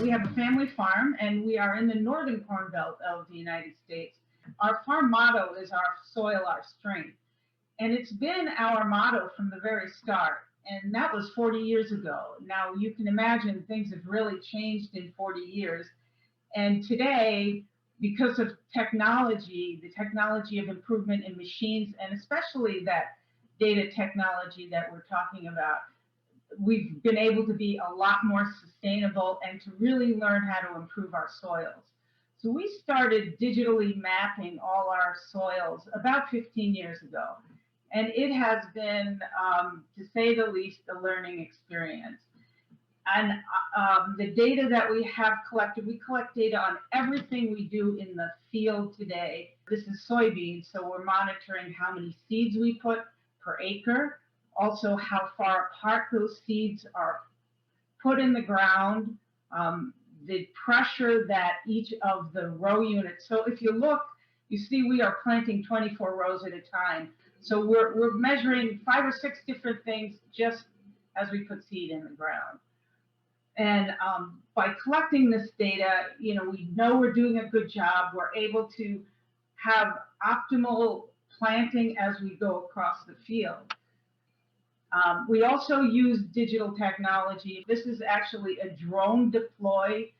We have a family farm, and we are in the northern corn belt of the United States. Our farm motto is "Our soil, our strength." And it's been our motto from the very start. And that was 40 years ago. Now, you can imagine things have really changed in 40 years. And today, because of technology, the technology of improvement in machines, and especially that data technology that we're talking about, we've been able to be a lot more sustainable and to really learn how to improve our soils. So we started digitally mapping all our soils about 15 years ago. And it has been, to say the least, a learning experience. And the data that we have collected, we collect data on everything we do in the field today. This is soybeans, so we're monitoring how many seeds we put per acre, also how far apart those seeds are put in the ground, the pressure that each of the row units. So if you look, you see we are planting 24 rows at a time. So we're measuring 5 or 6 different things just as we put seed in the ground. And by collecting this data, we know we're doing a good job. We're able to have optimal planting as we go across the field. We also use digital technology. This is actually a drone deploy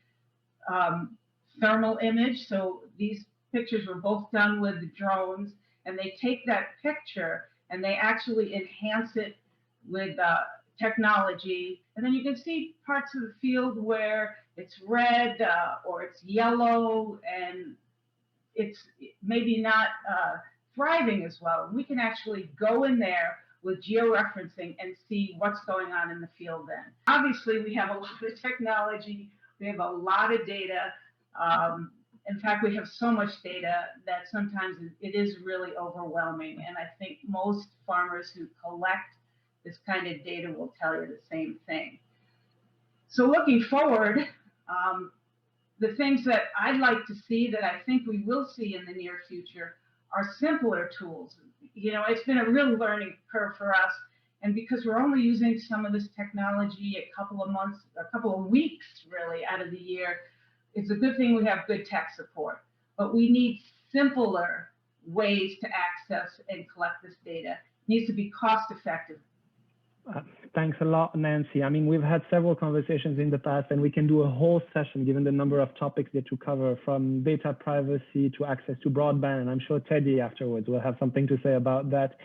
thermal image. So these pictures were both done with the drones. And they take that picture and they actually enhance it with technology. And then you can see parts of the field where it's red or it's yellow and it's maybe not thriving as well. We can actually go in there with georeferencing and see what's going on in the field then. Obviously, we have a lot of technology. We have a lot of data. In fact, we have so much data that sometimes it is really overwhelming. And I think most farmers who collect this kind of data will tell you the same thing. So looking forward, the things that I'd like to see that I think we will see in the near future are simpler tools. It's been a real learning curve for us. And because we're only using some of this technology a couple of months, a couple of weeks really out of the year, it's a good thing we have good tech support, but we need simpler ways to access and collect this data. It needs to be cost effective. Thanks a lot, Nancy. I mean, we've had several conversations in the past, and we can do a whole session given the number of topics that you cover, from data privacy to access to broadband. And I'm sure Teddy afterwards will have something to say about that.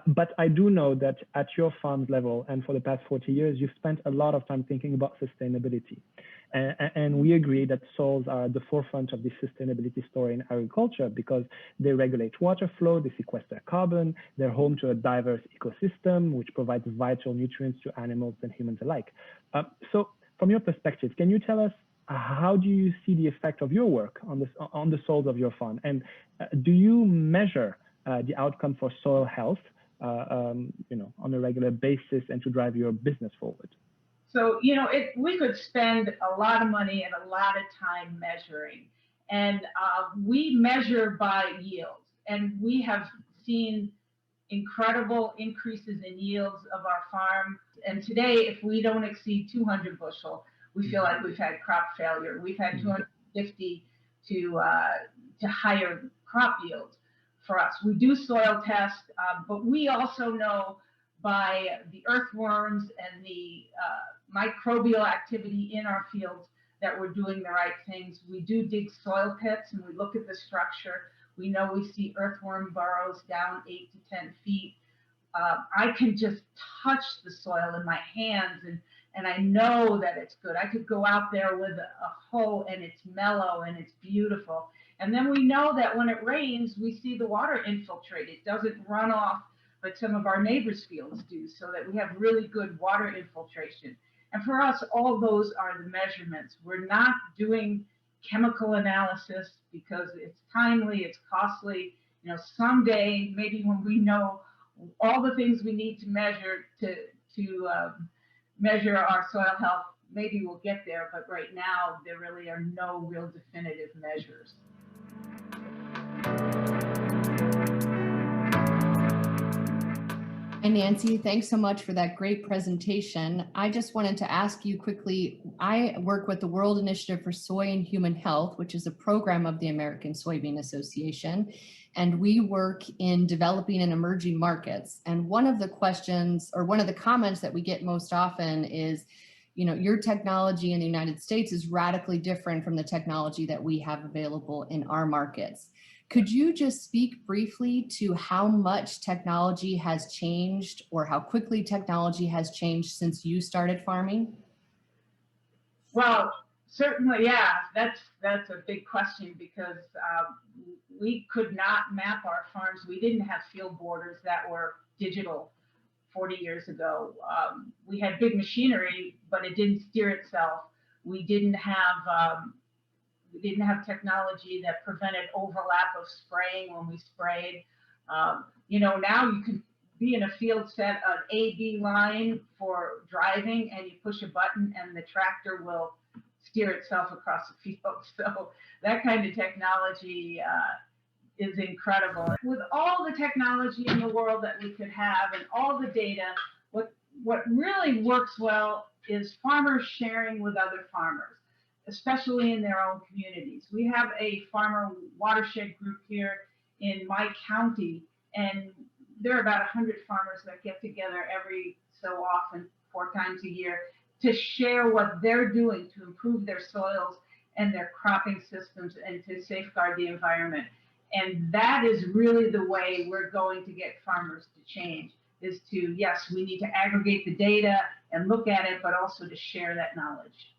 But I do know that at your farm's level and for the past 40 years, you've spent a lot of time thinking about sustainability. And we agree that soils are at the forefront of the sustainability story in agriculture because they regulate water flow, they sequester carbon, they're home to a diverse ecosystem, which provides vital nutrients to animals and humans alike. So from your perspective, can you tell us how do you see the effect of your work on the soils of your farm? And do you measure the outcome for soil health on a regular basis and to drive your business forward? So, we could spend a lot of money and a lot of time measuring. And we measure by yields. And we have seen incredible increases in yields of our farm. And today, if we don't exceed 200 bushel, we feel like we've had crop failure. We've had 250 to higher crop yields for us. We do soil tests, but we also know by the earthworms and the microbial activity in our fields that we're doing the right things. We do dig soil pits and we look at the structure. We know we see earthworm burrows down 8 to 10 feet. I can just touch the soil in my hands and I know that it's good. I could go out there with a hoe and it's mellow and it's beautiful. And then we know that when it rains, we see the water infiltrate. It doesn't run off like some of our neighbors' fields do, so that we have really good water infiltration. And for us, all those are the measurements. We're not doing chemical analysis because it's timely, it's costly. Someday, maybe when we know all the things we need to measure to measure our soil health, maybe we'll get there. But right now, there really are no real definitive measures. Hi, Nancy. Thanks so much for that great presentation. I just wanted to ask you quickly, I work with the World Initiative for Soy and Human Health, which is a program of the American Soybean Association, and we work in developing and emerging markets. And one of the questions, or one of the comments that we get most often is, you know, your technology in the United States is radically different from the technology that we have available in our markets. Could you just speak briefly to how much technology has changed or how quickly technology has changed since you started farming? Well, certainly, yeah, that's a big question because we could not map our farms. We didn't have field borders that were digital 40 years ago. We had big machinery, but it didn't steer itself. We didn't have technology that prevented overlap of spraying when we sprayed. You know, now you can be in a field, set an A-B line for driving, and you push a button and the tractor will steer itself across the field. So that kind of technology is incredible. With all the technology in the world that we could have and all the data, what really works well is farmers sharing with other farmers, especially in their own communities. We have a farmer watershed group here in my county, and there are about 100 farmers that get together every so often, 4 times a year, to share what they're doing to improve their soils and their cropping systems and to safeguard the environment. And that is really the way we're going to get farmers to change, is to, yes, we need to aggregate the data and look at it, but also to share that knowledge.